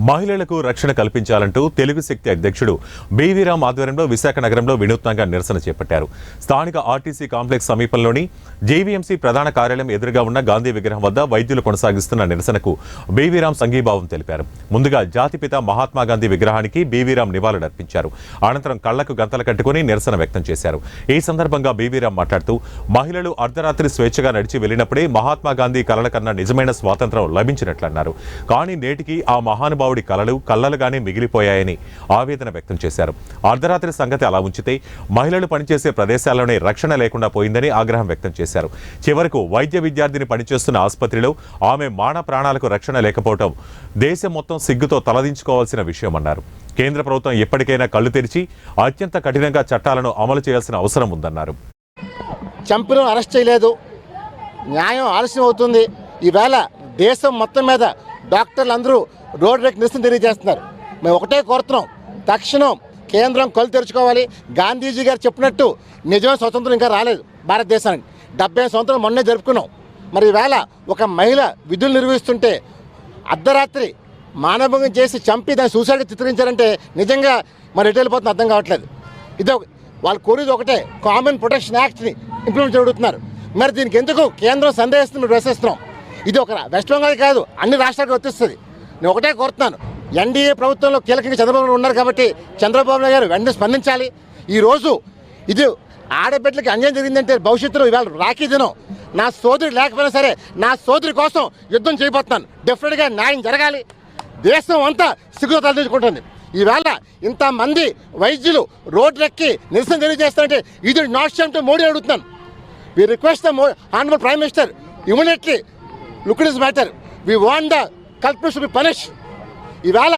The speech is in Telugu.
మహిళలకు రక్షణ కల్పించాలంటూ తెలుగు శక్తి అధ్యక్షుడు బీవీరామ్ ఆధ్వర్యంలో విశాఖ నగరంలో వినూత్నంగా నిరసన చేపట్టారు. స్థానిక ఆర్టీసీ కాంప్లెక్స్ సమీపంలోని జేవీఎంసీ ప్రధాన కార్యాలయం ఎదురుగా ఉన్న గాంధీ విగ్రహం వద్ద వైద్యులు కొనసాగిస్తున్న నిరసనకు బీవీరామ్ సంఘీభావం తెలిపారు. ముందుగా జాతిపిత మహాత్మా గాంధీ విగ్రహానికి బీవీరామ్ నివాళులర్పించారు. అనంతరం కళ్లకు గంతలు కట్టుకుని నిరసన వ్యక్తం చేశారు. ఈ సందర్భంగా బీవీరామ్ మాట్లాడుతూ మహిళలు అర్ధరాత్రి స్వేచ్ఛగా నడిచి వెళ్లినప్పుడే మహాత్మా గాంధీ కలల కన్నా నిజమైన స్వాతంత్రం లభించినట్లన్నారు. కానీ నేటికి ఆ మహానుభావుడి కలలుగానే మిగిలిపోయాయని ఆవేదన వ్యక్తం చేశారు. అర్ధరాత్రి సంగతి అలా ఉంచితే మహిళలు పనిచేసే ప్రదేశాల్లోనే రక్షణ లేకుండా పోయిందని ఆగ్రహం వ్యక్తం చేశారు. చివరకు వైద్య విద్యార్థిని పనిచేస్తున్న ఆసుపత్రిలో ఆమె మాన ప్రాణాలకు రక్షణ లేకపోవడం దేశం మొత్తం సిగ్గుతో తలదించుకోవాల్సిన విషయమన్నారు. కేంద్ర ప్రభుత్వం ఎప్పటికైనా కళ్లు తెరిచి అత్యంత కఠినంగా చట్టాలను అమలు చేయాల్సిన అవసరం ఉందన్నారు. చంపిన అరెస్ట్ చేయలేదు, న్యాయం ఆలస్యం అవుతుంది. ఈవేళ దేశం మొత్తం మీద డాక్టర్లు అందరూ రోడ్ రేక్ నిరసన తెలియజేస్తున్నారు. మేము ఒకటే కోరుతున్నాం, తక్షణం కేంద్రం కళ్ళు తెరుచుకోవాలి. గాంధీజీ గారు చెప్పినట్టు నిజమైన స్వతంత్రం ఇంకా రాలేదు భారతదేశానికి. 70 సంవత్సరాలు మొన్నే జరుపుకున్నాం. మరి ఈవేళ ఒక మహిళ విధులు నిర్వహిస్తుంటే అర్ధరాత్రి మానభంగం చేసి చంపి దాన్ని సూసైడ్గా చిత్రించారంటే నిజంగా మరి ఎటు వెళ్ళిపోతుంది అర్థం కావట్లేదు. ఇదే వాళ్ళు కోరేది ఒకటే, కామన్ ప్రొటెక్షన్ యాక్ట్ని ఇంప్లిమెంట్ జరుగుతున్నారు. మరి దీనికి ఎందుకు కేంద్రం సందేహిస్తుంది మేము ప్రశ్నిస్తున్నాం. ఇది ఒక వెస్ట్ బెంగాల్ కాదు, అన్ని రాష్ట్రాలకు వర్తిస్తుంది. నేను ఒకటే కోరుతున్నాను, ఎన్డీఏ ప్రభుత్వంలో కీలకంగా చంద్రబాబు నాయుడు ఉన్నారు కాబట్టి చంద్రబాబు నాయుడు గారు వెంటనే స్పందించాలి. ఈరోజు ఇది ఆడబిడ్డలకి అన్యాయం జరిగిందంటే భవిష్యత్తులో ఇవాళ రాఖీ దినం. నా సోదరుడు లేకపోయినా సరే నా సోదరి కోసం యుద్ధం చేయబోతున్నాను. డెఫినెట్గా న్యాయం జరగాలి. దేశం అంతా సిగ్గుతో తలదించుకుంటుంది. ఈవేళ ఇంతమంది వైద్యులు రోడ్లెక్కి నిరసన తెలియజేస్తారంటే ఇది నాట్ షేమ్ టు మోడీ అడుగుతున్నాను. We request the honourable prime minister immediately look it this matter. We want the culprits to be punished. ఈవేళ